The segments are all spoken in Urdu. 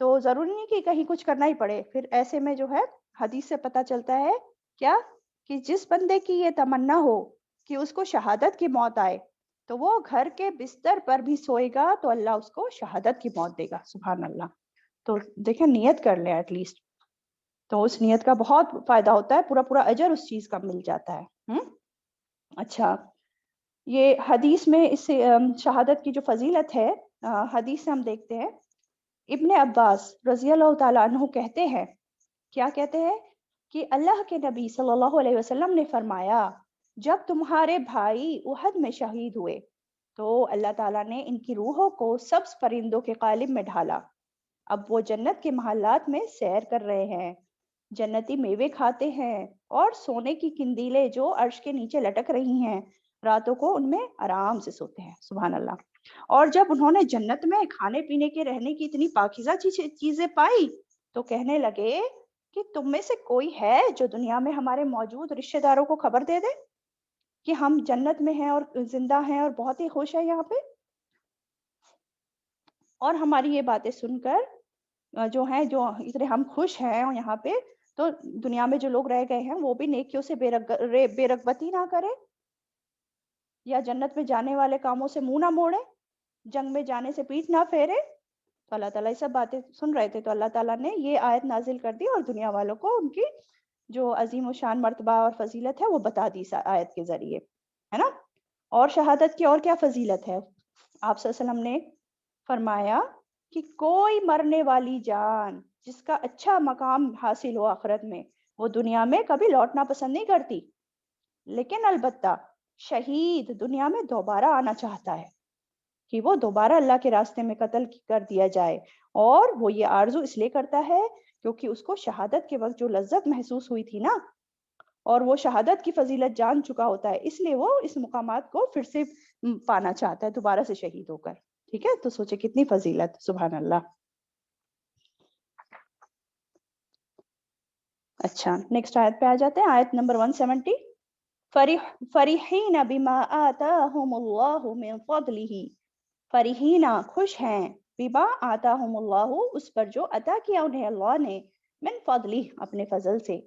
تو ضروری نہیں کہ کہیں کچھ کرنا ہی پڑے. پھر ایسے میں جو ہے حدیث سے پتہ چلتا ہے کیا کہ جس بندے کی یہ تمنا ہو کہ اس کو شہادت کی موت آئے تو وہ گھر کے بستر پر بھی سوئے گا تو اللہ اس کو شہادت کی موت دے گا. سبحان اللہ. تو دیکھیں نیت کر لیں ایٹ لیسٹ, تو اس نیت کا بہت فائدہ ہوتا ہے, پورا پورا اجر اس چیز کا مل جاتا ہے. اچھا, یہ حدیث میں اس شہادت کی جو فضیلت ہے, حدیث سے ہم دیکھتے ہیں ابن عباس رضی اللہ تعالیٰ عنہ کہتے ہیں, کیا کہتے ہیں کہ اللہ کے نبی صلی اللہ علیہ وسلم نے فرمایا جب تمہارے بھائی احد میں شہید ہوئے تو اللہ تعالیٰ نے ان کی روحوں کو سبز پرندوں کے قالب میں ڈھالا. اب وہ جنت کے محلات میں سیر کر رہے ہیں, جنتی میوے کھاتے ہیں اور سونے کی قندیلیں جو عرش کے نیچے لٹک رہی ہیں راتوں کو ان میں آرام سے سوتے ہیں. سبحان اللہ. اور جب انہوں نے جنت میں کھانے پینے کے رہنے کی اتنی پاکیزہ چیزیں پائی تو کہنے لگے کہ تم میں سے کوئی ہے جو دنیا میں ہمارے موجود رشتہ داروں کو خبر دے دے کہ ہم جنت میں ہیں اور زندہ ہیں اور بہت ہی خوش ہیں یہاں پہ. اور ہماری یہ باتیں سن کر جو ہیں جو اتنے ہم خوش ہیں یہاں پہ, تو دنیا میں جو لوگ رہ گئے ہیں وہ بھی نیکیوں سے بے رغبتی نہ کرے یا جنت میں جانے والے کاموں سے منہ نہ موڑے, جنگ میں جانے سے پیٹھ نہ پھیرے. تو اللہ تعالیٰ یہ سب باتیں سن رہے تھے تو اللہ تعالیٰ نے یہ آیت نازل کر دی اور دنیا والوں کو ان کی جو عظیم و شان مرتبہ اور فضیلت ہے وہ بتا دی اس آیت کے ذریعے, ہے نا. اور شہادت کی اور کیا فضیلت ہے, آپ صلی اللہ علیہ وسلم نے فرمایا کہ کوئی مرنے والی جان جس کا اچھا مقام حاصل ہو آخرت میں وہ دنیا میں کبھی لوٹنا پسند نہیں کرتی, لیکن البتہ شہید دنیا میں دوبارہ آنا چاہتا ہے کہ وہ دوبارہ اللہ کے راستے میں قتل کر دیا جائے, اور وہ یہ آرزو اس لیے کرتا ہے کیونکہ اس کو شہادت کے وقت جو لذت محسوس ہوئی تھی نا, اور وہ شہادت کی فضیلت جان چکا ہوتا ہے, اس لیے وہ اس مقامات کو پھر سے پانا چاہتا ہے دوبارہ سے شہید ہو کر. ٹھیک ہے, تو سوچے کتنی فضیلت. سبحان اللہ. اچھا, نیکسٹ آیت پہ آ جاتے ہیں, آیت نمبر 170. فرحین بما آتاہم اللہ من فضلہ, فرحین خوش ہیں, بما آتاہم اللہ اس پر جو عطا کیا انہیں اللہ نے, من فضلہ اپنے فضل سے,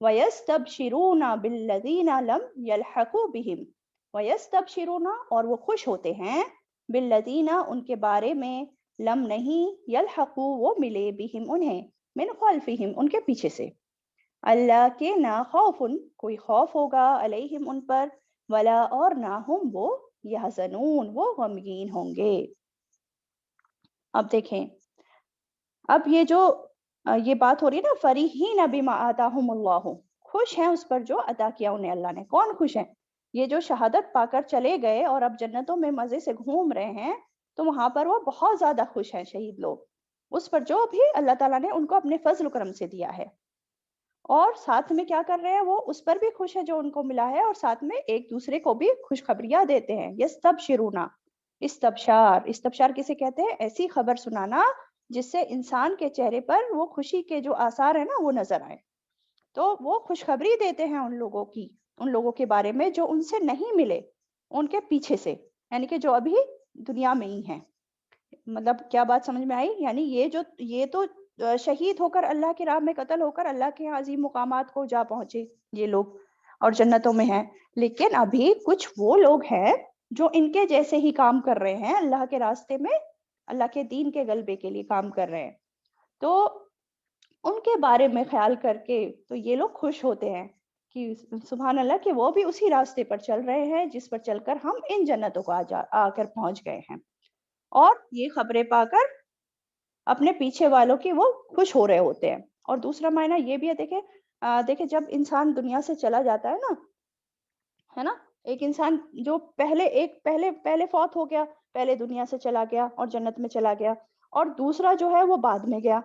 وَيَسْتَبْشِرُونَ بِالَّذِينَ لَمْ يَلْحَقُوا بِهِمْ, وَيَسْتَبْشِرُونَ اور وہ خوش ہوتے ہیں, بِالَّذِينَ ان کے بارے میں, لم نہیں, يَلْحَقُوا وہ ملے, بِهِمْ انہیں, من خلفہم ان کے پیچھے سے, اللہ کے نہ خوف کوئی خوف ہوگا, علیہم ان پر, ولا اور نہ ہم وہ, یحزنون وہ غمگین ہوں گے. اب دیکھیں, اب یہ جو یہ بات ہو رہی ہے نا, فریحین بما آتاہم اللہ, خوش ہیں اس پر جو عطا کیا انہیں اللہ نے. کون خوش ہیں؟ یہ جو شہادت پا کر چلے گئے اور اب جنتوں میں مزے سے گھوم رہے ہیں, تو وہاں پر وہ بہت زیادہ خوش ہیں شہید لوگ, اس پر جو بھی اللہ تعالیٰ نے ان کو اپنے فضل و کرم سے دیا ہے. اور ساتھ میں کیا کر رہے ہیں, وہ اس پر بھی خوش ہے جو ان کو ملا ہے, اور ساتھ میں ایک دوسرے کو بھی خوشخبریاں دیتے ہیں. یستبشرون, استبشار, استبشار کسے کہتے ہیں؟ ایسی خبر سنانا جس سے انسان کے چہرے پر وہ خوشی کے جو آثار ہیں نا وہ نظر آئے. تو وہ خوشخبری دیتے ہیں ان لوگوں کی, ان لوگوں کے بارے میں جو ان سے نہیں ملے, ان کے پیچھے سے, یعنی کہ جو ابھی دنیا میں ہی ہیں. مطلب کیا بات سمجھ میں آئی؟ یعنی یہ تو شہید ہو کر اللہ کی راہ میں قتل ہو کر اللہ کے عظیم مقامات کو جا پہنچے یہ لوگ, اور جنتوں میں ہیں. لیکن ابھی کچھ وہ لوگ ہیں جو ان کے جیسے ہی کام کر رہے ہیں اللہ کے راستے میں, اللہ کے دین کے غلبے کے لیے کام کر رہے ہیں. تو ان کے بارے میں خیال کر کے تو یہ لوگ خوش ہوتے ہیں کہ سبحان اللہ کہ وہ بھی اسی راستے پر چل رہے ہیں جس پر چل کر ہم ان جنتوں کو آ کر پہنچ گئے ہیں. اور یہ خبریں پا کر اپنے پیچھے والوں کی وہ خوش ہو رہے ہوتے ہیں. اور دوسرا معنی یہ بھی ہے, دیکھیں جب انسان دنیا سے چلا جاتا ہے نا, ایک انسان جو پہلے فوت ہو گیا, پہلے دنیا سے چلا گیا اور جنت میں چلا گیا, اور دوسرا جو ہے وہ بعد میں گیا.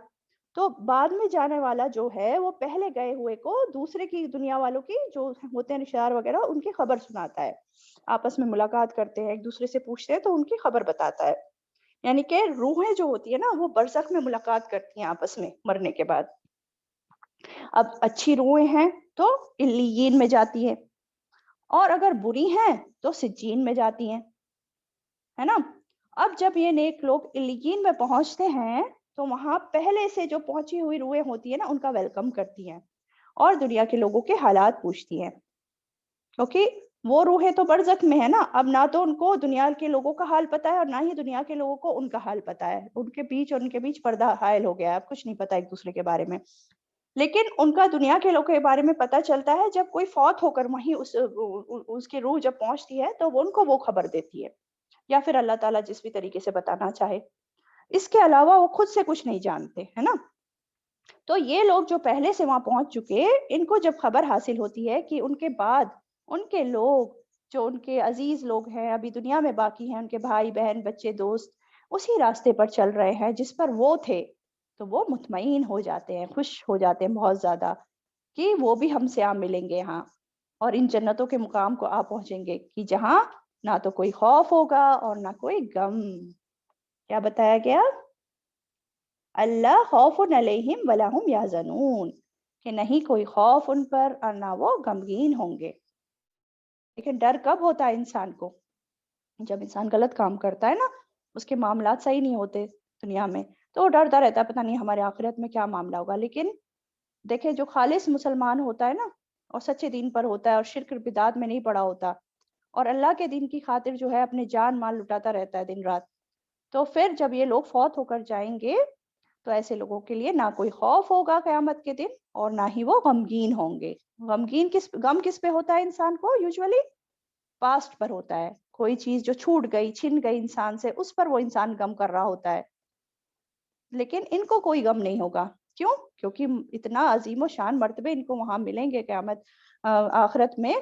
تو بعد میں جانے والا جو ہے وہ پہلے گئے ہوئے کو دوسرے کی دنیا والوں کی جو ہوتے ہیں رشتہ دار وغیرہ, ان کی خبر سناتا ہے. آپس میں ملاقات کرتے ہیں, ایک دوسرے سے پوچھتے ہیں تو ان کی خبر بتاتا ہے. یعنی کہ روحیں جو ہوتی ہے نا وہ برزخ میں ملاقات کرتی ہیں آپس میں مرنے کے بعد. اب اچھی روحیں ہیں تو علیین میں جاتی ہے, اور اگر بری ہیں تو سجین میں جاتی ہیں, ہے نا. اب جب یہ نیک لوگ علیین میں پہنچتے ہیں تو وہاں پہلے سے جو پہنچی ہوئی روحیں ہوتی ہیں نا ان کا ویلکم کرتی ہیں اور دنیا کے لوگوں کے حالات پوچھتی ہیں، کیونکہ وہ روحیں تو برزخ میں ہے نا، اب نہ تو ان کو دنیا کے لوگوں کا حال پتا ہے اور نہ ہی دنیا کے لوگوں کو ان کا حال پتا ہے، ان کے بیچ اور ان کے بیچ پردہ حائل ہو گیا ہے، اب کچھ نہیں پتا ایک دوسرے کے بارے میں. لیکن ان کا دنیا کے لوگوں کے بارے میں پتا چلتا ہے جب کوئی فوت ہو کر وہیں اس کی روح جب پہنچتی ہے تو ان کو وہ خبر دیتی ہے، یا پھر اللہ تعالیٰ جس بھی طریقے سے بتانا چاہے. اس کے علاوہ وہ خود سے کچھ نہیں جانتے، ہے نا. تو یہ لوگ جو پہلے سے وہاں پہنچ چکے، ان کو جب خبر حاصل ہوتی ہے کہ ان کے بعد ان کے لوگ جو ان کے عزیز لوگ ہیں ابھی دنیا میں باقی ہیں، ان کے بھائی بہن بچے دوست اسی راستے پر چل رہے ہیں جس پر وہ تھے، تو وہ مطمئن ہو جاتے ہیں، خوش ہو جاتے ہیں بہت زیادہ کہ وہ بھی ہم سے آ ملیں گے یہاں اور ان جنتوں کے مقام کو آ پہنچیں گے کہ جہاں نہ تو کوئی خوف ہوگا اور نہ کوئی غم. کیا بتایا گیا؟ اللہ خوف علیہم ولا ہم یحزنون، کہ نہیں کوئی خوف ان پر اور نہ وہ غمگین ہوں گے. لیکن ڈر کب ہوتا ہے انسان کو؟ جب انسان غلط کام کرتا ہے نا، اس کے معاملات صحیح نہیں ہوتے دنیا میں، تو وہ ڈرتا رہتا ہے پتہ نہیں ہمارے آخرت میں کیا معاملہ ہوگا. لیکن دیکھیں جو خالص مسلمان ہوتا ہے نا اور سچے دین پر ہوتا ہے اور شرک بدعات میں نہیں پڑا ہوتا اور اللہ کے دین کی خاطر جو ہے اپنے جان مال لٹاتا رہتا ہے دن رات، تو پھر جب یہ لوگ فوت ہو کر جائیں گے تو ایسے لوگوں کے لیے نہ کوئی خوف ہوگا قیامت کے دن اور نہ ہی وہ غمگین ہوں گے. غم کس پہ ہوتا ہے انسان کو؟ یوزولی پاسٹ پر ہوتا ہے. کوئی چیز جو چھوٹ گئی چھن گئی انسان سے، اس پر وہ انسان غم کر رہا ہوتا ہے. لیکن ان کو کوئی غم نہیں ہوگا. کیوں؟ کیونکہ اتنا عظیم و شان مرتبے ان کو وہاں ملیں گے قیامت آخرت میں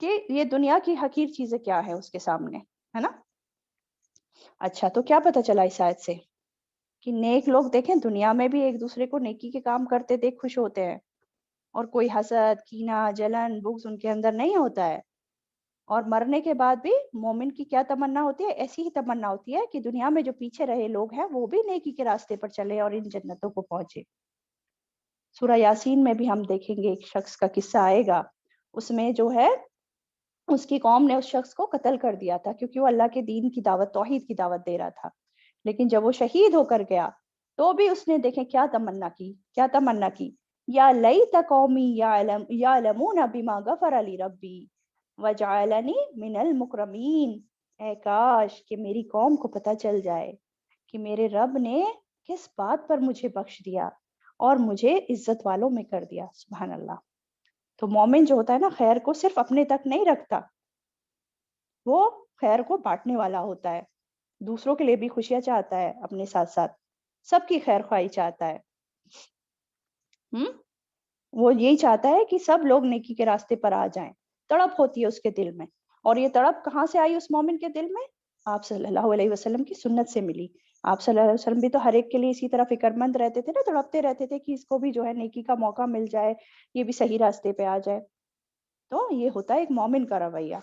کہ یہ دنیا کی حقیر چیزیں کیا ہے اس کے سامنے، ہے نا. اچھا، تو کیا پتہ چلا اس آیت سے؟ کہ نیک لوگ دیکھیں دنیا میں بھی ایک دوسرے کو نیکی کے کام کرتے دیکھ خوش ہوتے ہیں اور کوئی حسد کینہ جلن بغض ان کے اندر نہیں ہوتا ہے. اور مرنے کے بعد بھی مومن کی کیا تمنا ہوتی ہے؟ ایسی ہی تمنا ہوتی ہے کہ دنیا میں جو پیچھے رہے لوگ ہیں وہ بھی نیکی کے راستے پر چلے اور ان جنتوں کو پہنچے. سورہ یاسین میں بھی ہم دیکھیں گے ایک شخص کا قصہ آئے گا، اس میں جو ہے اس کی قوم نے اس شخص کو قتل کر دیا تھا کیونکہ وہ اللہ کے دین کی دعوت توحید کی دعوت دے رہا تھا. لیکن جب وہ شہید ہو کر گیا تو بھی اس نے دیکھیں کیا تمنا کی، یا لیت قومی یعلمون بما غفر لی ربی وجعلنی من المکرمین. اے کاش کہ میری قوم کو پتہ چل جائے کہ میرے رب نے کس بات پر مجھے بخش دیا اور مجھے عزت والوں میں کر دیا. سبحان اللہ. تو مومن جو ہوتا ہے نا خیر کو صرف اپنے تک نہیں رکھتا، وہ خیر کو بانٹنے والا ہوتا ہے، دوسروں کے لیے بھی خوشیاں چاہتا ہے، اپنے ساتھ ساتھ سب کی خیر خواہی چاہتا ہے. وہ یہی چاہتا ہے کہ سب لوگ نیکی کے راستے پر آ جائیں. تڑپ ہوتی ہے اس کے دل میں، اور یہ تڑپ کہاں سے آئی اس مومن کے دل میں؟ آپ صلی اللہ علیہ وسلم کی سنت سے ملی. آپ صلی اللہ علیہ وسلم بھی تو ہر ایک کے لیے اسی طرح فکر مند رہتے تھے نا، تڑپتے رہتے تھے کہ اس کو بھی جو ہے نیکی کا موقع مل جائے، یہ بھی صحیح راستے پہ آ جائے. تو یہ ہوتا ہے ایک مومن کا رویہ،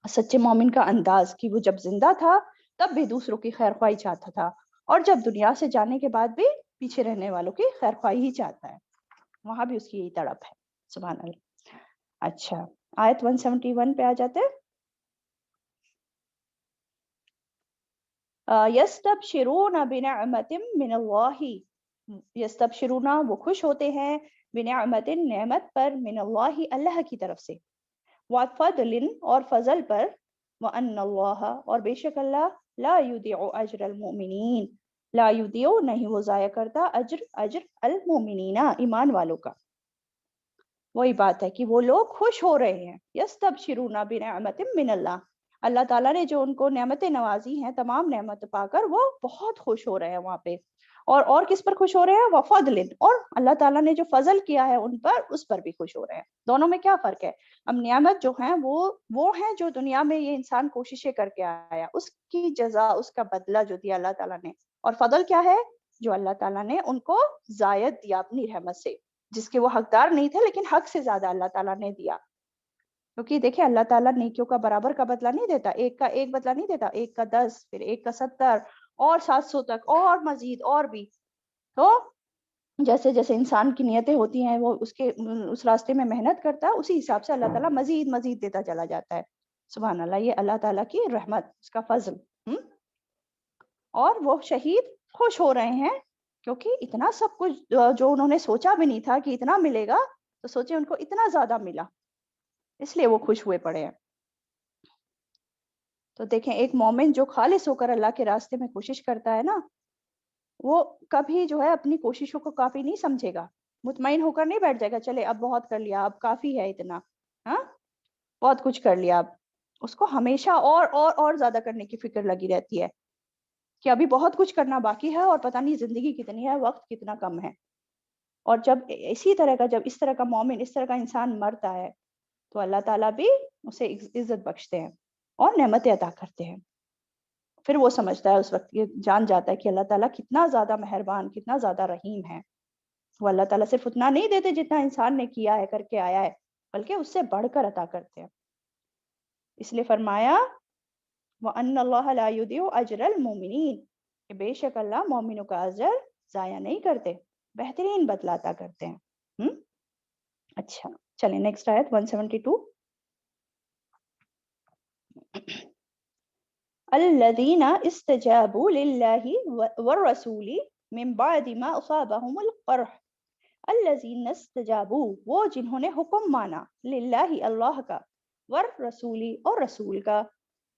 سچے مومن کا انداز، کہ وہ جب زندہ تھا تب بھی دوسروں کی خیر خواہی چاہتا تھا اور جب دنیا سے جانے کے بعد بھی پیچھے رہنے والوں کی خیر خواہی ہی چاہتا ہے. وہاں بھی اس کی یہی تڑپ ہے. سبحان اللہ. اچھا، آیت 171 پہ آ جاتے ہیں. یستبشرون بنعمت من اللہ، یستبشرون وہ خوش ہوتے ہیں، بنعمت نعمت پر، من اللہ اللہ کی طرف سے، وفضل اور فضل پر، وان اللہ اور بے شک اللہ، لا یضیع اجر المؤمنین، لا یضیع نہیں وہ ضائع کرتا، اجر المؤمنین ایمان والوں کا. وہی بات ہے کہ وہ لوگ خوش ہو رہے ہیں. یستبشرون بنعمت من اللہ، اللہ تعالیٰ نے جو ان کو نعمتیں نوازی ہیں، تمام نعمت پا کر وہ بہت خوش ہو رہے ہیں وہاں پہ. اور کس پر خوش ہو رہے ہیں؟ وفضل، اور اللہ تعالیٰ نے جو فضل کیا ہے ان پر، اس پر بھی خوش ہو رہے ہیں. دونوں میں کیا فرق ہے؟ اب نعمت جو ہیں وہ ہیں جو دنیا میں یہ انسان کوششیں کر کے آیا، اس کی جزا، اس کا بدلہ جو دیا اللہ تعالیٰ نے. اور فضل کیا ہے؟ جو اللہ تعالیٰ نے ان کو زائد دیا اپنی رحمت سے، جس کے وہ حقدار نہیں تھے لیکن حق سے زیادہ اللہ تعالیٰ نے دیا. کیونکہ دیکھیں اللہ تعالیٰ نیکیوں کا برابر کا بدلہ نہیں دیتا، ایک کا ایک بدلہ نہیں دیتا، ایک کا 10، پھر ایک کا 70 اور 700 تک اور مزید اور بھی. تو جیسے جیسے انسان کی نیتیں ہوتی ہیں، وہ اس راستے میں محنت کرتا ہے، اسی حساب سے اللہ تعالیٰ مزید مزید دیتا چلا جاتا ہے. سبحان اللہ. یہ اللہ تعالیٰ کی رحمت، اس کا فضل. اور وہ شہید خوش ہو رہے ہیں کیونکہ اتنا سب کچھ جو انہوں نے سوچا بھی نہیں تھا کہ اتنا ملے گا، تو سوچے ان کو اتنا زیادہ ملا، اس لیے وہ خوش ہوئے پڑے ہیں۔ تو دیکھیں ایک مومن جو خالص ہو کر اللہ کے راستے میں کوشش کرتا ہے نا، وہ کبھی جو ہے اپنی کوششوں کو کافی نہیں سمجھے گا، مطمئن ہو کر نہیں بیٹھ جائے گا چلے اب بہت کر لیا، اب کافی ہے اتنا، ہاں بہت کچھ کر لیا۔ اب اس کو ہمیشہ اور زیادہ کرنے کی فکر لگی رہتی ہے کہ ابھی بہت کچھ کرنا باقی ہے اور پتہ نہیں زندگی کتنی ہے، وقت کتنا کم ہے۔ اور جب اس طرح کا مومن، اس طرح کا انسان مرتا ہے تو اللہ تعالیٰ بھی اسے عزت بخشتے ہیں اور نعمتیں عطا کرتے ہیں۔ پھر وہ سمجھتا ہے اس وقت، یہ جان جاتا ہے کہ اللہ تعالیٰ کتنا زیادہ مہربان، کتنا زیادہ رحیم ہے۔ وہ اللہ تعالیٰ صرف اتنا نہیں دیتے جتنا انسان نے کیا ہے، کر کے آیا ہے، بلکہ اس سے بڑھ کر عطا کرتے ہیں۔ اس لیے فرمایا وَأَنَّ اللَّهَ لَا يُضِيعُ أَجْرَ الْمُؤْمِنِينَ، کہ بے شک اللہ مومنوں کا اجر ضائع نہیں کرتے، بہترین بدلہ عطا کرتے ہیں۔ اچھا چلیں نیکسٹ آیت 172۔ الذین استجابوا للہ والرسول من بعد ما اصابهم القرح، الذین استجابوا وہ جنہوں نے حکم مانا، للہ اللہ کا، والرسول اور رسول کا،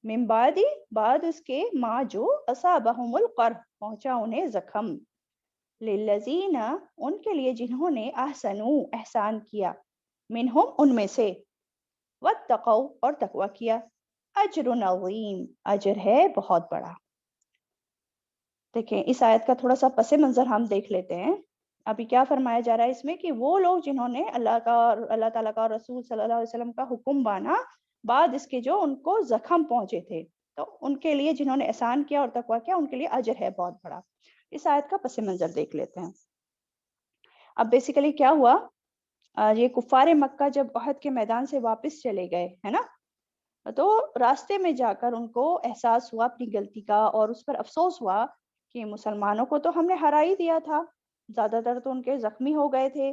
من بعد اس کے، ما جو، اصابهم القرح پہنچا انہیں زخم، للذین ان کے لیے جنہوں نے احسنوا احسان کیا، منہم ان میں سے، واتقوا اور تقوی کیا، اجر عظیم اجر ہے بہت بڑا۔ دیکھیں اس آیت کا تھوڑا سا پس منظر ہم دیکھ لیتے ہیں۔ ابھی کیا فرمایا جا رہا ہے اس میں کہ وہ لوگ جنہوں نے اللہ تعالیٰ کا اور رسول صلی اللہ علیہ وسلم کا حکم مانا، بعد اس کے جو ان کو زخم پہنچے تھے، تو ان کے لیے جنہوں نے احسان کیا اور تقوی کیا، ان کے لیے اجر ہے بہت بڑا۔ اس آیت کا پس منظر دیکھ لیتے ہیں۔ اب بیسیکلی کیا ہوا، یہ کفار مکہ جب احد کے میدان سے واپس چلے گئے ہے نا، تو راستے میں جا کر ان کو احساس ہوا اپنی غلطی کا، اور اس پر افسوس ہوا کہ مسلمانوں کو تو ہم نے ہرا ہی دیا تھا، زیادہ تر تو ان کے زخمی ہو گئے تھے،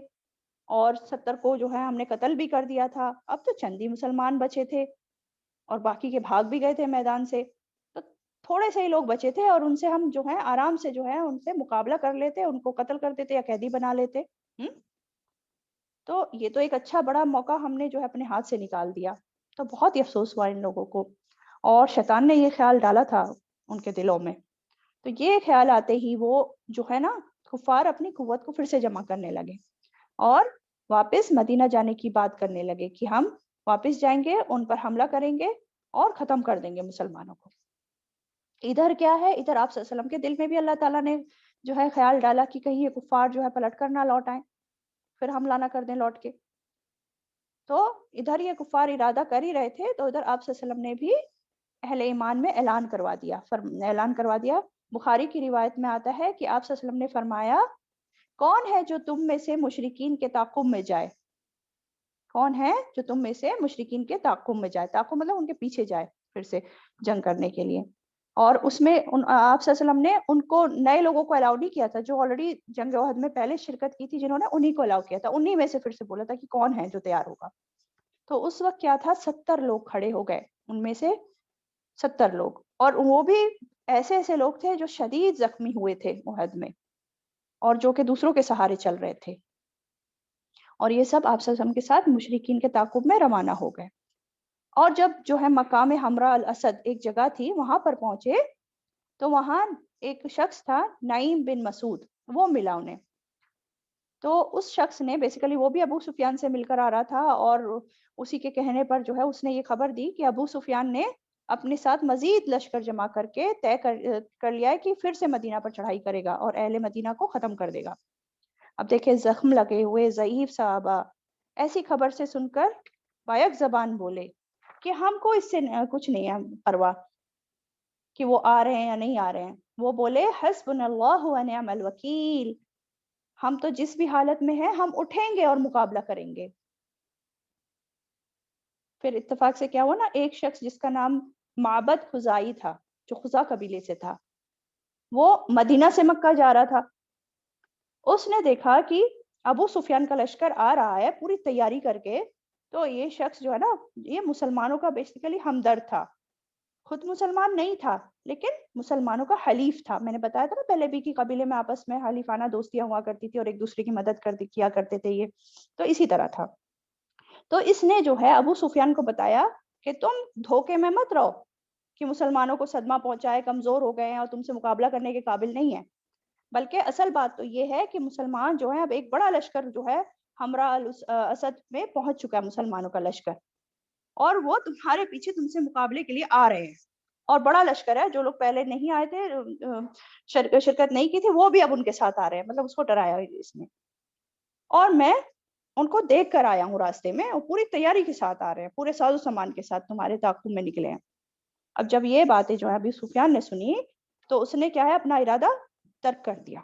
اور 70 کو جو ہے ہم نے قتل بھی کر دیا تھا، اب تو چند ہی مسلمان بچے تھے اور باقی کے بھاگ بھی گئے تھے میدان سے، تو تھوڑے سے ہی لوگ بچے تھے، اور ان سے ہم جو ہے آرام سے جو ہے ان سے مقابلہ کر لیتے، ان کو قتل کر دیتے یا قیدی بنا لیتے۔ تو یہ تو ایک اچھا بڑا موقع ہم نے جو ہے اپنے ہاتھ سے نکال دیا، تو بہت ہی افسوس ہوا ان لوگوں کو، اور شیطان نے یہ خیال ڈالا تھا ان کے دلوں میں۔ تو یہ خیال آتے ہی وہ جو ہے نا کفار اپنی قوت کو پھر سے جمع کرنے لگے اور واپس مدینہ جانے کی بات کرنے لگے کہ ہم واپس جائیں گے، ان پر حملہ کریں گے اور ختم کر دیں گے مسلمانوں کو۔ ادھر کیا ہے، ادھر آپ صلی اللہ علیہ وسلم کے دل میں بھی اللہ تعالیٰ نے جو ہے خیال ڈالا کہ کہیں یہ کفار جو ہے پلٹ کر نہ لوٹ آئیں، پھر حملہ نہ کر دیں لوٹ کے۔ تو ادھر یہ کفار ارادہ کر ہی رہے تھے، تو ادھر آپ صلی اللہ علیہ وسلم نے بھی اہل ایمان میں اعلان کروا دیا۔ بخاری کی روایت میں آتا ہے کہ آپ صلی اللہ علیہ وسلم نے فرمایا، کون ہے جو تم میں سے مشرکین کے تعاقب میں جائے؟ کون ہے جو تم میں سے مشرکین کے تعاقب میں جائے؟ تعاقب مطلب ان کے پیچھے جائے پھر سے جنگ کرنے کے لیے۔ اور اس میں آپ صلی اللہ علیہ وسلم نے ان کو نئے لوگوں کو الاؤ نہیں کیا تھا، جو آلریڈی جنگ احد میں پہلے شرکت کی تھی جنہوں نے، انہی کو الاؤ کیا تھا، انہی میں سے پھر سے بولا تھا کہ کون ہے جو تیار ہوگا۔ تو اس وقت کیا تھا، 70 لوگ کھڑے ہو گئے، ان میں سے 70 لوگ، اور وہ بھی ایسے لوگ تھے جو شدید زخمی ہوئے تھے احد میں، اور جو کہ دوسروں کے سہارے چل رہے تھے، اور یہ سب آپ صلی اللہ علیہ وسلم کے ساتھ مشرکین کے تعاقب میں روانہ ہو گئے۔ اور جب جو ہے مقام حمراء الاسد ایک جگہ تھی، وہاں پر پہنچے تو وہاں ایک شخص تھا نعیم بن مسعود، وہ ملا انہیں۔ تو اس شخص نے بیسیکلی، وہ بھی ابو سفیان سے مل کر آ رہا تھا، اور اسی کے کہنے پر جو ہے اس نے یہ خبر دی کہ ابو سفیان نے اپنے ساتھ مزید لشکر جمع کر کے طے کر لیا ہے کہ پھر سے مدینہ پر چڑھائی کرے گا اور اہل مدینہ کو ختم کر دے گا۔ اب دیکھیں زخم لگے ہوئے ضعیف صحابہ ایسی خبر سے سن کر بائک زبان بولے کہ ہم کو اس سے کچھ نہیں ہے پرواہ کہ وہ آ رہے ہیں یا نہیں آ رہے ہیں۔ وہ بولے حسبنا اللہ و نعم الوکیل، ہم تو جس بھی حالت میں ہیں ہم اٹھیں گے اور مقابلہ کریں گے۔ پھر اتفاق سے کیا ہوا نا، ایک شخص جس کا نام معبد خزائی تھا، جو خزا قبیلے سے تھا، وہ مدینہ سے مکہ جا رہا تھا۔ اس نے دیکھا کہ ابو سفیان کا لشکر آ رہا ہے پوری تیاری کر کے، تو یہ شخص جو ہے نا، یہ مسلمانوں کا بیسیکلی ہمدرد تھا، خود مسلمان نہیں تھا لیکن مسلمانوں کا حلیف تھا. میں نے بتایا تھا نا پہلے بھی کہ قبیلے میں آپس میں حلیفانہ دوستیاں ہوا کرتی تھی اور ایک دوسرے کی مدد کیا کرتے تھے. یہ تو اسی طرح تھا. تو اس نے جو ہے ابو سفیان کو بتایا کہ تم دھوکے میں مت رہو کہ مسلمانوں کو صدمہ پہنچائے، کمزور ہو گئے ہیں اور تم سے مقابلہ کرنے کے قابل نہیں ہے، بلکہ اصل بات تو یہ ہے کہ مسلمان جو ہے اب ایک بڑا لشکر جو ہے ہمراہ اسد میں پہنچ چکا ہے مسلمانوں کا لشکر، اور وہ تمہارے پیچھے تم سے مقابلے کے لیے آ رہے ہیں. اور بڑا لشکر ہے، جو لوگ پہلے نہیں آئے تھے، شرکت نہیں کی تھی، وہ بھی اب ان کے ساتھ آ رہے ہیں. مطلب اس کو ڈرایا اس نے. اور میں ان کو دیکھ کر آیا ہوں راستے میں، اور پوری تیاری کے ساتھ آ رہے ہیں، پورے ساز و سامان کے ساتھ تمہارے تعاقب میں نکلے ہیں. اب جب یہ باتیں جو ہے ابو سفیان نے سنی تو اس نے کیا ہے اپنا ارادہ ترک کر دیا،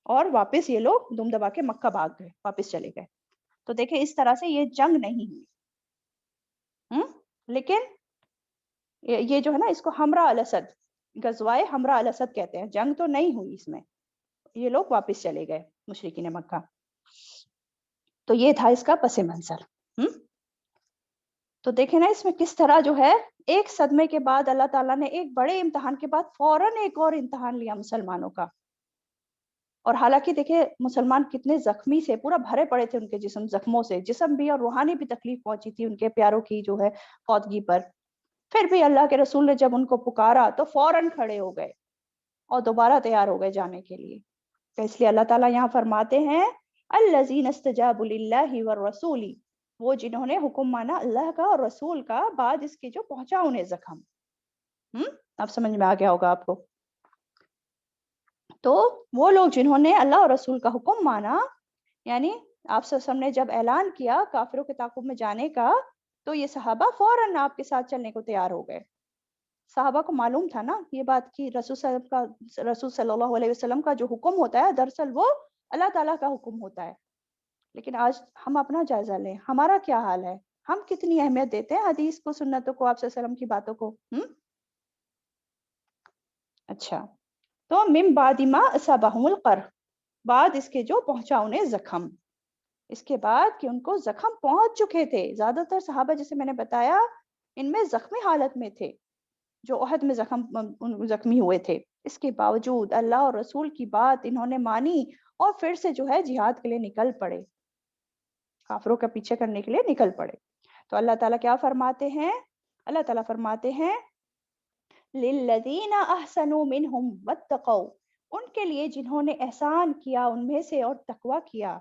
اور واپس یہ لوگ دم دبا کے مکہ بھاگ گئے، واپس چلے گئے. تو دیکھیں اس طرح سے یہ جنگ نہیں ہوئی. لیکن یہ جو ہے نا اس کو ہمراہ الاسد، غزوہ ہمراہ الاسد کہتے ہیں. جنگ تو نہیں ہوئی اس میں، یہ لوگ واپس چلے گئے مشرکین مکہ. تو یہ تھا اس کا پس منظر. تو دیکھیں نا اس میں کس طرح جو ہے ایک صدمے کے بعد اللہ تعالیٰ نے ایک بڑے امتحان کے بعد فوراً ایک اور امتحان لیا مسلمانوں کا. اور حالانکہ دیکھیں مسلمان کتنے زخمی سے، پورا بھرے پڑے تھے ان کے جسم زخموں سے، جسم بھی اور روحانی بھی تکلیف پہنچی تھی ان کے پیاروں کی جو ہے فوتگی پر. پھر بھی اللہ کے رسول نے جب ان کو پکارا تو فوراً کھڑے ہو گئے اور دوبارہ تیار ہو گئے جانے کے لیے. تو اس لیے اللہ تعالیٰ یہاں فرماتے ہیں الذین استجابوا للہ والرسول، وہ جنہوں نے حکم مانا اللہ کا اور رسول کا بعد اس کے جو پہنچا انہیں زخم. اب سمجھ میں آ گیا ہوگا آپ کو. تو وہ لوگ جنہوں نے اللہ اور رسول کا حکم مانا، یعنی آپ سب نے جب اعلان کیا کافروں کے تعاقب میں جانے کا، تو یہ صحابہ فوراً آپ کے ساتھ چلنے کو تیار ہو گئے. صحابہ کو معلوم تھا نا یہ بات کہ رسول صلی اللہ علیہ وسلم کا جو حکم ہوتا ہے دراصل وہ اللہ تعالیٰ کا حکم ہوتا ہے. لیکن آج ہم اپنا جائزہ لیں، ہمارا کیا حال ہے؟ ہم کتنی اہمیت دیتے ہیں حدیث کو، سنتوں کو، آپ صلی اللہ علیہ وسلم کی باتوں کو. اچھا، تو من بعد ما اصابہم القرح، بعد اس کے جو پہنچا انہیں زخم. اس کے بعد کہ ان کو زخم پہنچ چکے تھے. زیادہ تر صحابہ جیسے میں نے بتایا ان میں زخمی حالت میں تھے جو احد میں زخمی ہوئے تھے. اس کے باوجود اللہ اور رسول کی بات انہوں نے مانی اور پھر سے جو ہے جہاد کے لیے نکل پڑے، کافروں کا پیچھے کرنے کے لیے نکل پڑے. تو اللہ تعالیٰ کیا فرماتے ہیں؟ اللہ تعالیٰ فرماتے ہیں للذین احسنوا منہم واتقوا، ان کے لیے جنہوں نے احسان کیا ان میں سے اور تقوی کیا.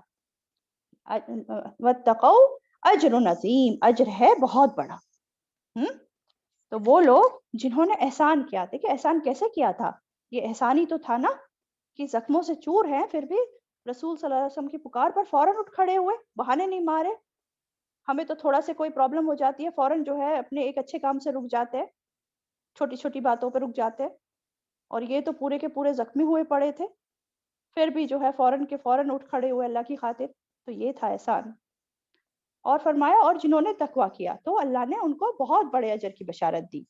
واتقوا اجر عظیم، اجر ہے بہت بڑا. تو وہ لوگ جنہوں نے احسان کیا، دیکھیں احسان کیسے کیا تھا؟ یہ احسان ہی تو تھا نا کہ زخموں سے چور ہیں پھر بھی رسول صلی اللہ علیہ وسلم کی پکار پر فوراً اٹھ کھڑے ہوئے، بہانے نہیں مارے. ہمیں تو تھوڑا سے کوئی پرابلم ہو جاتی ہے فوراً جو ہے اپنے ایک اچھے کام سے رک جاتے ہیں، چھوٹی چھوٹی باتوں پہ رک جاتے ہیں. اور یہ تو پورے کے پورے زخمی ہوئے پڑے تھے، پھر بھی جو ہے فوراً کے فوراً اٹھ کھڑے ہوئے اللہ کی خاطر. تو یہ تھا احسان. اور فرمایا اور جنہوں نے تقوی کیا تو اللہ نے ان کو بہت بڑے اجر کی بشارت دی.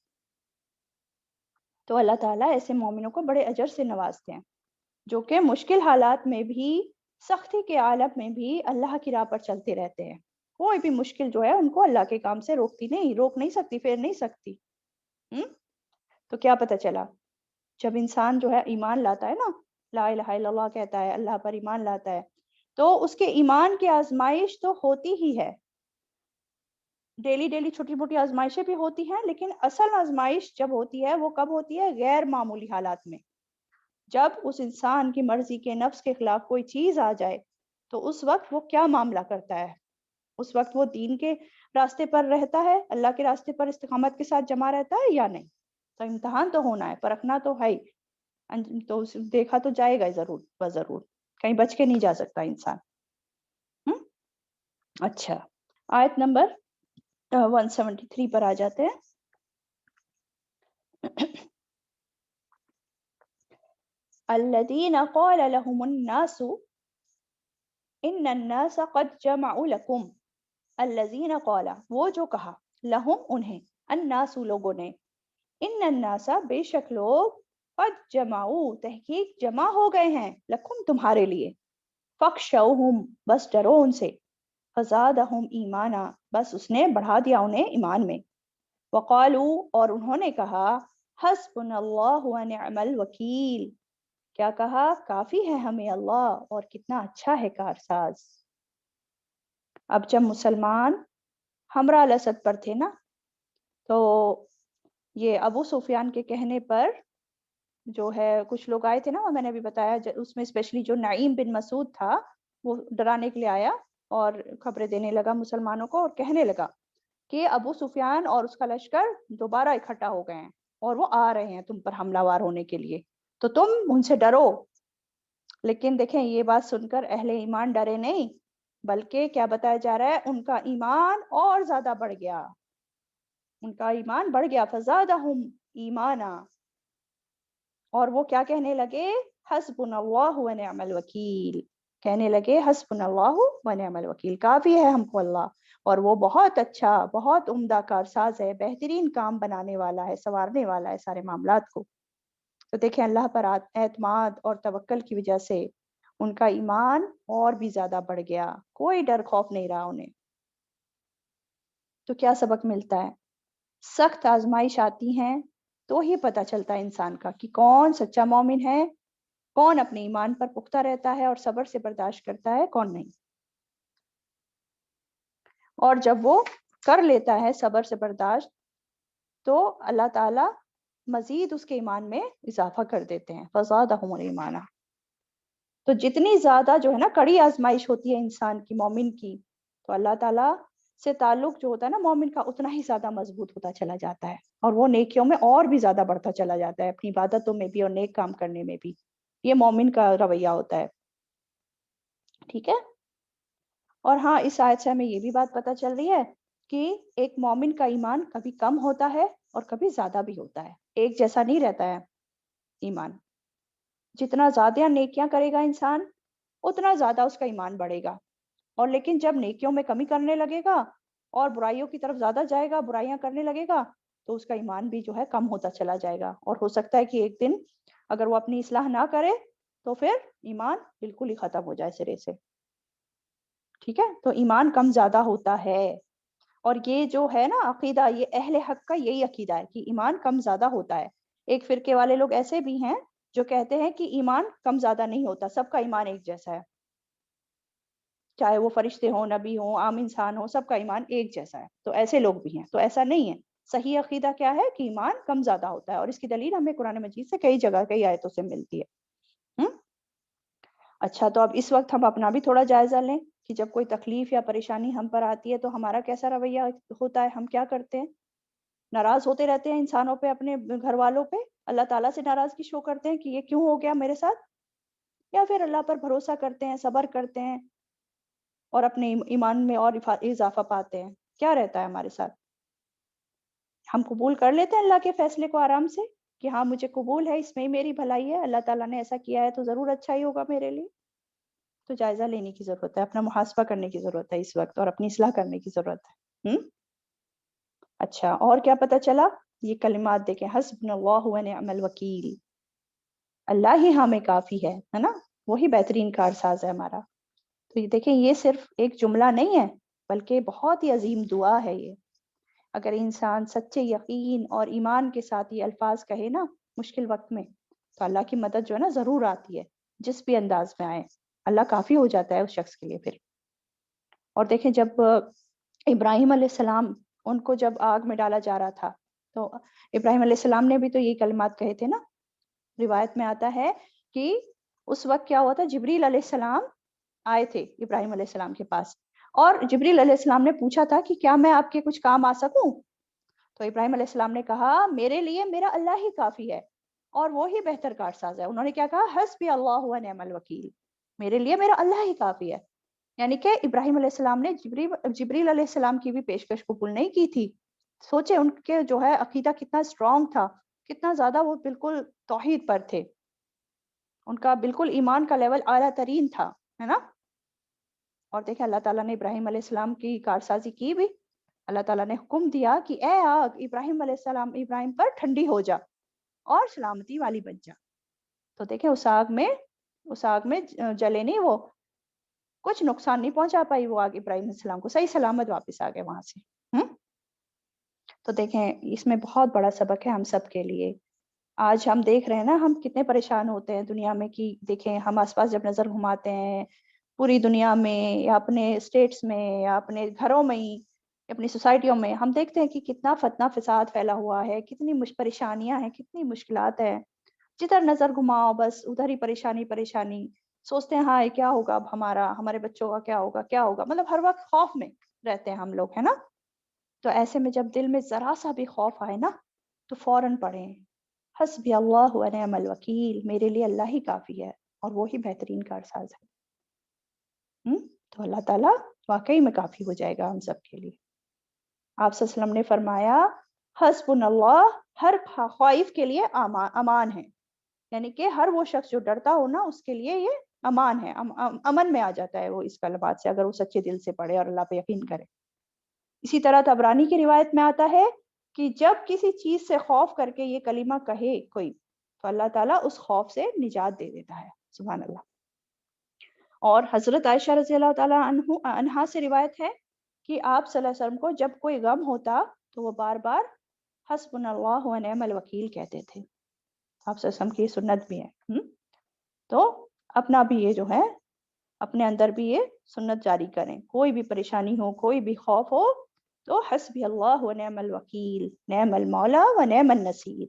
تو اللہ تعالیٰ ایسے مومنوں کو بڑے اجر سے نوازتے ہیں جو کہ مشکل حالات میں بھی، سختی کے عالم میں بھی اللہ کی راہ پر چلتے رہتے ہیں. کوئی بھی مشکل جو ہے ان کو اللہ کے کام سے روک نہیں سکتی، پھیر نہیں سکتی. تو کیا پتہ چلا جب انسان جو ہے ایمان لاتا ہے نا، لا الہ الا اللہ کہتا ہے، اللہ پر ایمان لاتا ہے، تو اس کے ایمان کی آزمائش تو ہوتی ہی ہے. ڈیلی چھوٹی موٹی آزمائشیں بھی ہوتی ہیں، لیکن اصل آزمائش جب ہوتی ہے وہ کب ہوتی ہے؟ غیر معمولی حالات میں. جب اس انسان کی مرضی کے، نفس کے خلاف کوئی چیز آ جائے تو اس وقت وہ کیا معاملہ کرتا ہے؟ اس وقت وہ دین کے راستے پر رہتا ہے، اللہ کے راستے پر استقامت کے ساتھ جمع رہتا ہے یا نہیں؟ تو امتحان تو ہونا ہے، پرکھنا تو ہے ہی، تو دیکھا تو جائے گا ضرور بضرور، کہیں بچ کے نہیں جا سکتا انسان. اچھا، آیت نمبر 173 پر آ جاتے ہیں. الذین قال لهم الناس ان الناس قد جمعوا لكم، الذین قال وہ جو کہا، لہم انہیں، الناس لوگوں نے، ان الناس بے شک لوگ، قد جمعوا تحقیق جمع ہو گئے ہیں، لکم تمہارے لیے، فخشوہم بس ڈرو ان سے، فزادہم ایمانا بس اس نے بڑھا دیا انہیں ایمان میں، وقالو اور انہوں نے کہا، حسبنا اللہ و نعم الوکیل، کیا کہا؟ کافی ہے ہمیں اللہ اور کتنا اچھا ہے کارساز۔ اب جب مسلمان ہمراہ الاسد پر تھے نا، تو یہ ابو سفیان کے کہنے پر جو ہے کچھ لوگ آئے تھے نا، میں نے ابھی بتایا، اس میں اسپیشلی جو نعیم بن مسعود تھا وہ ڈرانے کے لیے آیا اور خبریں دینے لگا مسلمانوں کو، اور کہنے لگا کہ ابو سفیان اور اس کا لشکر دوبارہ اکٹھا ہو گئے ہیں اور وہ آ رہے ہیں تم پر حملہ وار ہونے کے لیے، تو تم ان سے ڈرو۔ لیکن دیکھیں یہ بات سن کر اہل ایمان ڈرے نہیں، بلکہ کیا بتایا جا رہا ہے، ان کا ایمان اور زیادہ بڑھ گیا، ان کا ایمان بڑھ گیا، فزادہم ایمانا، اور وہ کیا کہنے لگے؟ حسبنا اللہ و نعم الوکیل، کہنے لگے حسبنا اللہ و نعم الوکیل، کافی ہے ہم کو اللہ، اور وہ بہت اچھا، بہت عمدہ کارساز ہے، بہترین کام بنانے والا ہے، سنوارنے والا ہے سارے معاملات کو۔ تو دیکھیں اللہ پر اعتماد اور توکل کی وجہ سے ان کا ایمان اور بھی زیادہ بڑھ گیا، کوئی ڈر خوف نہیں رہا انہیں۔ تو کیا سبق ملتا ہے؟ سخت آزمائش آتی ہیں تو ہی پتہ چلتا ہے انسان کا کہ کون سچا مومن ہے، کون اپنے ایمان پر پختہ رہتا ہے اور صبر سے برداشت کرتا ہے، کون نہیں۔ اور جب وہ کر لیتا ہے صبر سے برداشت، تو اللہ تعالیٰ مزید اس کے ایمان میں اضافہ کر دیتے ہیں، فزادہم ایمانا۔ تو جتنی زیادہ جو ہے نا کڑی آزمائش ہوتی ہے انسان کی، مومن کی، تو اللہ تعالیٰ سے تعلق جو ہوتا ہے نا مومن کا، اتنا ہی زیادہ مضبوط ہوتا چلا جاتا ہے، اور وہ نیکیوں میں اور بھی زیادہ بڑھتا چلا جاتا ہے، اپنی عبادتوں میں بھی اور نیک کام کرنے میں بھی۔ یہ مومن کا رویہ ہوتا ہے، ٹھیک ہے۔ اور ہاں، اس آیت سے ہمیں یہ بھی بات پتہ چل رہی ہے کہ ایک مومن کا ایمان کبھی کم ہوتا ہے اور کبھی زیادہ بھی ہوتا ہے، ایک جیسا نہیں رہتا ہے ایمان۔ جتنا زیادہ نیکیاں کرے گا انسان، اتنا زیادہ اس کا ایمان بڑھے گا، اور لیکن جب نیکیوں میں کمی کرنے لگے گا اور برائیوں کی طرف زیادہ جائے گا، برائیاں کرنے لگے گا، تو اس کا ایمان بھی جو ہے کم ہوتا چلا جائے گا، اور ہو سکتا ہے کہ ایک دن اگر وہ اپنی اصلاح نہ کرے تو پھر ایمان بالکل ہی ختم ہو جائے سرے سے، ٹھیک ہے۔ تو ایمان کم زیادہ ہوتا ہے، اور یہ جو ہے نا عقیدہ، یہ اہل حق کا یہی عقیدہ ہے کہ ایمان کم زیادہ ہوتا ہے۔ ایک فرقے والے لوگ ایسے بھی ہیں جو کہتے ہیں کہ ایمان کم زیادہ نہیں ہوتا، سب کا ایمان ایک جیسا ہے، چاہے وہ فرشتے ہوں، نبی ہوں، عام انسان ہوں، سب کا ایمان ایک جیسا ہے۔ تو ایسے لوگ بھی ہیں، تو ایسا نہیں ہے۔ صحیح عقیدہ کیا ہے کہ ایمان کم زیادہ ہوتا ہے، اور اس کی دلیل ہمیں قرآن مجید سے کئی جگہ کئی آیتوں سے ملتی ہے۔ اچھا، تو اب اس وقت ہم اپنا بھی تھوڑا جائزہ لیں کہ جب کوئی تکلیف یا پریشانی ہم پر آتی ہے تو ہمارا کیسا رویہ ہوتا ہے، ہم کیا کرتے ہیں؟ ناراض ہوتے رہتے ہیں انسانوں پہ، اپنے گھر والوں پہ، اللہ تعالیٰ سے ناراضگی شو کرتے ہیں کہ یہ کیوں ہو گیا میرے ساتھ، یا پھر اللہ پر بھروسہ کرتے ہیں، صبر کرتے ہیں اور اپنے ایمان میں اور اضافہ پاتے ہیں؟ کیا رہتا ہے ہمارے ساتھ؟ ہم قبول کر لیتے ہیں اللہ کے فیصلے کو آرام سے کہ ہاں مجھے قبول ہے، اس میں ہی میری بھلائی ہے، اللہ تعالیٰ نے ایسا کیا ہے تو ضرور اچھا ہی ہوگا میرے لیے؟ تو جائزہ لینے کی ضرورت ہے، اپنا محاسبہ کرنے کی ضرورت ہے اس وقت، اور اپنی اصلاح کرنے کی ضرورت ہے۔ اچھا، اور کیا پتہ چلا؟ یہ کلمات دیکھیں، حسبنا اللہ و نعم الوکیل، اللہ ہی ہمیں کافی ہے نا، وہی بہترین کارساز ہے ہمارا۔ تو یہ دیکھیں، یہ صرف ایک جملہ نہیں ہے بلکہ بہت ہی عظیم دعا ہے یہ۔ اگر انسان سچے یقین اور ایمان کے ساتھ یہ الفاظ کہے نا مشکل وقت میں، تو اللہ کی مدد جو ہے نا ضرور آتی ہے، جس بھی انداز میں آئے، اللہ کافی ہو جاتا ہے اس شخص کے لیے پھر۔ اور دیکھیں، جب ابراہیم علیہ السلام، ان کو جب آگ میں ڈالا جا رہا تھا، تو ابراہیم علیہ السلام نے بھی تو یہی کلمات کہے تھے نا۔ روایت میں آتا ہے کہ اس وقت کیا ہوا تھا، جبریل علیہ السلام آئے تھے ابراہیم علیہ السلام کے پاس، اور جبریل علیہ السلام نے پوچھا تھا کہ کیا میں آپ کے کچھ کام آ سکوں؟ تو ابراہیم علیہ السلام نے کہا، میرے لیے میرا اللہ ہی کافی ہے اور وہی بہتر کارساز ہے۔ انہوں نے کیا کہا؟ حسبی اللہ و نعم الوکیل، میرے لیے میرا اللہ ہی کافی ہے۔ یعنی کہ ابراہیم علیہ السلام نے جبریل علیہ السلام کی بھی پیشکش قبول نہیں کی تھی۔ سوچے ان کے جو ہے عقیدہ کتنا اسٹرانگ تھا، کتنا زیادہ وہ بالکل توحید پر تھے، ان کا بالکل ایمان کا لیول اعلیٰ ترین تھا، ہے نا۔ اور دیکھیں اللہ تعالیٰ نے ابراہیم علیہ السلام کی کارسازی کی بھی۔ اللہ تعالیٰ نے حکم دیا کہ اے آگ، ابراہیم علیہ السلام، ابراہیم پر ٹھنڈی ہو جا اور سلامتی والی بن جا۔ تو دیکھیں اس آگ میں جلے نہیں، وہ کچھ نقصان نہیں پہنچا پائی وہ آگ ابراہیم علیہ السلام کو، صحیح سلامت واپس آ گئے وہاں سے۔ تو دیکھیں اس میں بہت بڑا سبق ہے ہم سب کے لیے آج ہم دیکھ رہے ہیں نا ہم کتنے پریشان ہوتے ہیں دنیا میں، کہ دیکھیں ہم آس پاس جب نظر گھماتے ہیں پوری دنیا میں یا اپنے اسٹیٹس میں یا اپنے گھروں میں ہی، اپنی سوسائٹیوں میں، ہم دیکھتے ہیں کہ کتنا فتنہ فساد پھیلا ہوا ہے، کتنی پریشانیاں ہیں، کتنی مشکلات ہیں. جدھر نظر گھماؤ بس ادھر ہی پریشانی پریشانی. سوچتے ہیں ہاں یہ کیا ہوگا اب، ہمارے بچوں کا کیا ہوگا کیا ہوگا، مطلب ہر وقت خوف میں رہتے ہیں ہم لوگ، ہے نا. تو ایسے میں جب دل میں ذرا سا بھی خوف آئے نا تو فوراً پڑھیں حسبی اللہ و نعم الوکیل، میرے لیے اللہ ہی کافی ہے اور وہی بہترین کارساز ہے. تو اللہ تعالیٰ واقعی میں کافی ہو جائے گا ہم سب کے لیے. آپ صلی اللہ علیہ وسلم نے فرمایا حسبنا اللہ ہر خائف کے لیے امان ہے، یعنی کہ ہر وہ شخص جو ڈرتا ہو نا اس کے لیے یہ امان ہے، امن میں آ جاتا ہے وہ اس کلمات سے، اگر وہ سچے دل سے پڑھے اور اللہ پہ یقین کرے. اسی طرح طبرانی کی روایت میں آتا ہے کہ جب کسی چیز سے خوف کر کے یہ کلمہ کہے کوئی تو اللہ تعالیٰ اس خوف سے نجات دے دیتا ہے. سبحان اللہ. اور حضرت عائشہ رضی اللہ تعالیٰ عنہا سے روایت ہے کہ آپ صلی اللہ علیہ وسلم کو جب کوئی غم ہوتا تو وہ بار بار حسبنا اللہ و نعم الوکیل کہتے تھے. آپ صلی اللہ علیہ وسلم کی سنت بھی ہے. تو اپنا بھی یہ جو ہے اپنے اندر بھی یہ سنت جاری کریں، کوئی بھی پریشانی ہو کوئی بھی خوف ہو تو حسبی اللہ و نعم الوکیل، نعم المولا و نعم النصیر.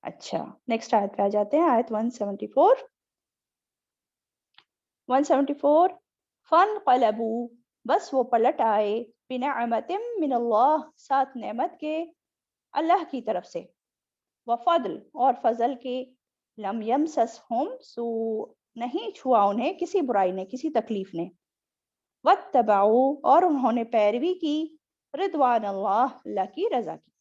اچھا نیکسٹ آیت پہ آ جاتے ہیں، آیت 174. فانقلبوا، بس وہ پلٹ آئے، بنعمت من اللہ، ساتھ نعمت کے اللہ کی طرف سے، وفضل اور فضل کے، لم یمسسہم سوء، نہیں چھوا انہیں کسی برائی نے کسی تکلیف نے، واتبعوا اور انہوں نے پیروی کی، رضوان اللہ، اللہ کی رضا کی،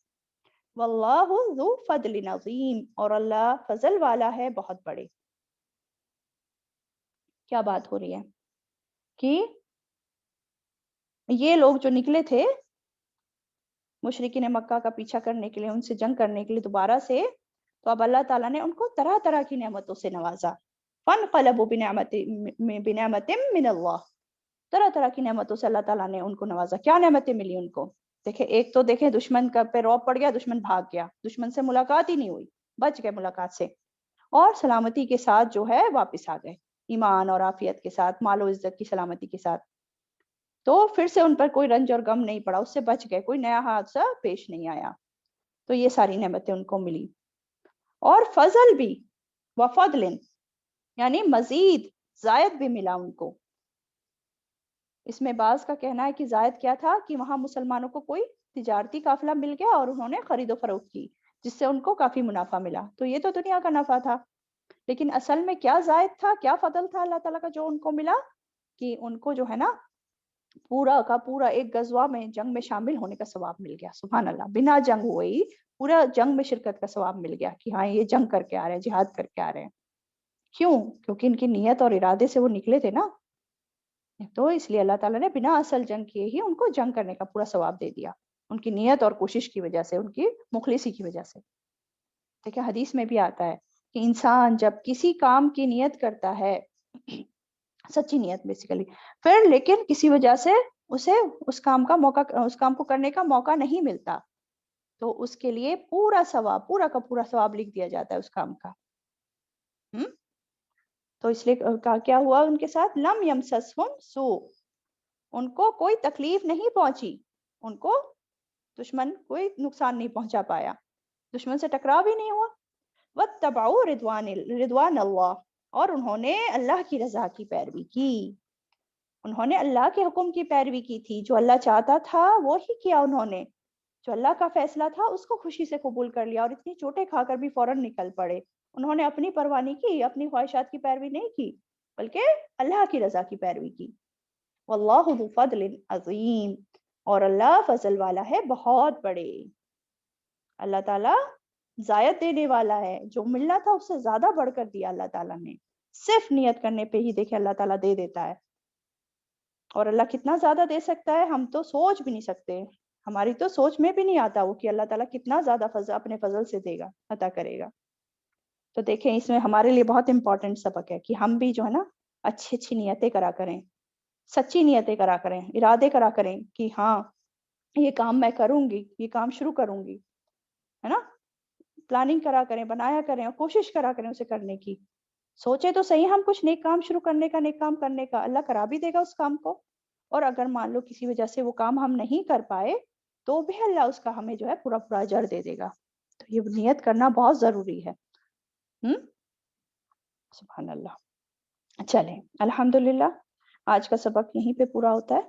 واللہ ذو فضل عظیم، اور اللہ فضل والا ہے بہت بڑے. کیا بات ہو رہی ہے کہ یہ لوگ جو نکلے تھے مشرکین مکہ کا پیچھا کرنے کے لیے، ان سے جنگ کرنے کے لیے دوبارہ سے، تو اب اللہ تعالیٰ نے ان کو طرح طرح کی نعمتوں سے نوازا. فانقلبوا بنعمت من اللہ، طرح طرح کی نعمتوں سے اللہ تعالیٰ نے ان کو نوازا. کیا نعمتیں ملی ان کو؟ دیکھیں ایک تو دیکھیں دشمن کا پہ رعب پڑ گیا، دشمن بھاگ گیا، دشمن سے ملاقات ہی نہیں ہوئی، بچ گئے ملاقات سے، اور سلامتی کے ساتھ جو ہے واپس آ گئے، ایمان اور عافیت کے ساتھ، مال و عزت کی سلامتی کے ساتھ. تو پھر سے ان پر کوئی رنج اور غم نہیں پڑا، اس سے بچ گئے، کوئی نیا حادثہ پیش نہیں آیا. تو یہ ساری نعمتیں ان کو ملی. اور فضل بھی، وفضل یعنی مزید زائد بھی ملا ان کو. اس میں بعض کا کہنا ہے کہ زائد کیا تھا کہ وہاں مسلمانوں کو کوئی تجارتی قافلہ مل گیا اور انہوں نے خرید و فروخت کی جس سے ان کو کافی منافع ملا، تو یہ تو دنیا کا نفع تھا. لیکن اصل میں کیا زائد تھا، کیا فضل تھا اللہ تعالیٰ کا جو ان کو ملا، کہ ان کو جو ہے نا پورا کا پورا ایک غزوہ میں جنگ میں شامل ہونے کا ثواب مل گیا. سبحان اللہ. بنا جنگ ہوئے ہی پورا جنگ میں شرکت کا ثواب مل گیا، کہ ہاں یہ جنگ کر کے آ رہے ہیں، جہاد کر کے آ رہے ہیں. کیوں؟ کیونکہ ان کی نیت اور ارادے سے وہ نکلے تھے نا، تو اس لیے اللہ تعالیٰ نے بنا اصل جنگ کیے ہی ان کو جنگ کرنے کا پورا ثواب دے دیا، ان کی نیت اور کوشش کی وجہ سے، ان کی مخلصی کی وجہ سے. دیکھیں حدیث میں بھی آتا ہے کہ انسان جب کسی کام کی نیت کرتا ہے، سچی نیت بیسیکلی، پھر لیکن کسی وجہ سے اسے اس کام کو کرنے کا موقع نہیں ملتا، تو اس کے لیے پورا ثواب، پورا کا پورا ثواب لکھ دیا جاتا ہے اس کام کا. تو اس لیے کیا ہوا ان کے ساتھ، لم یمسسہم سوء، ان کو کوئی تکلیف نہیں پہنچی، ان کو دشمن کوئی نقصان نہیں پہنچا پایا، دشمن سے ٹکراؤ بھی نہیں ہوا. واتبعوا رضوان اللہ، اور انہوں نے اللہ کی رضا کی پیروی کی، انہوں نے اللہ کے حکم کی پیروی کی تھی، جو اللہ چاہتا تھا وہی کیا انہوں نے، جو اللہ کا فیصلہ تھا اس کو خوشی سے قبول کر لیا، اور اتنی چوٹیں کھا کر بھی فوراً نکل پڑے. انہوں نے اپنی پرواہ نہیں کی، اپنی خواہشات کی پیروی نہیں کی، بلکہ اللہ کی رضا کی پیروی کی. واللہ ذو فضل عظیم، اور اللہ فضل والا ہے بہت بڑے. اللہ تعالیٰ زائد دینے والا ہے، جو ملنا تھا اس سے زیادہ بڑھ کر دیا اللہ تعالیٰ نے. صرف نیت کرنے پہ ہی دیکھیں اللہ تعالیٰ دے دیتا ہے، اور اللہ کتنا زیادہ دے سکتا ہے ہم تو سوچ بھی نہیں سکتے، ہماری تو سوچ میں بھی نہیں آتا وہ کہ اللہ تعالیٰ کتنا زیادہ فضل اپنے فضل سے دے گا، عطا کرے گا. تو دیکھیں اس میں ہمارے لیے بہت امپورٹنٹ سبق ہے کہ ہم بھی جو ہے نا اچھی اچھی نیتیں کرا کریں، سچی نیتیں کرا کریں، ارادے کرا کریں کہ ہاں یہ کام میں کروں گی، یہ کام شروع کروں گی، ہے نا. پلاننگ کرا کریں، بنایا کریں اور کوشش کرا کریں اسے کرنے کی. سوچے تو صحیح ہم کچھ نیک کام شروع کرنے کا، نیک کام کرنے کا، اللہ کرا بھی دے گا اس کام کو. اور اگر مان لو کسی وجہ سے وہ کام ہم نہیں کر پائے تو بھی اللہ اس کا ہمیں جو ہے پورا پورا اجر دے دے گا. تو یہ نیت کرنا بہت ضروری ہے. سبحان اللہ. چلیں الحمدللہ آج کا سبق یہیں پہ پورا ہوتا ہے.